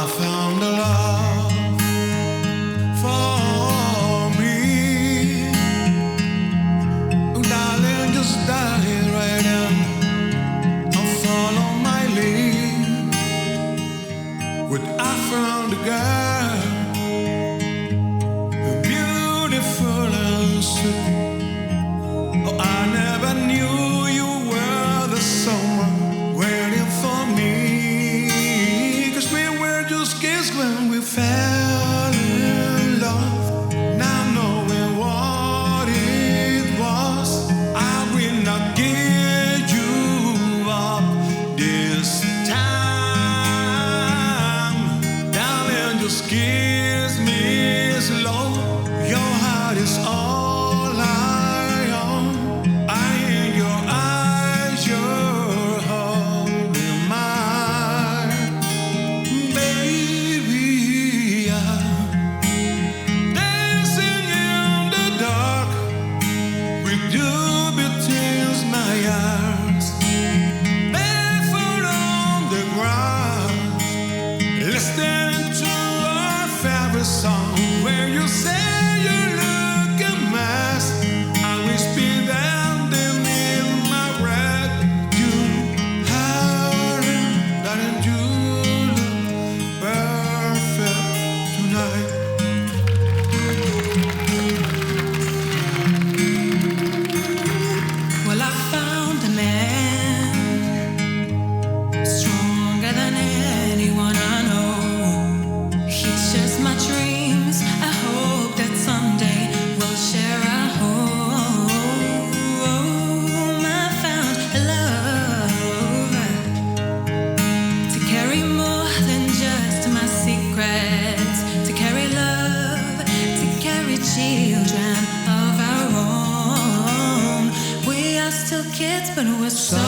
I found a love for me. Oh, darling, just dive right in and follow my lead. But I found a girl, beautiful and sweet. Oh, I never knew you were the someone waiting for me. 'Cause we were just kids when we fell in love. Now knowing what it was, I will not give you up this time. Darling, just kiss me slow. Your heart is all I own. I in your eyes, you're holding mine, baby. I'm dancing in the dark with you between my arms, barefoot on the ground, listening to our favorite song. Where you say you look a mess, I wish be landing in my red. You darling, you look perfect tonight. Well, I found a man stronger than anyone I know. He shares my dreams. I hope that someday we'll share a home. I found a love to carry more than just my secrets, to carry love, to carry children of our own. We are still kids, but we're so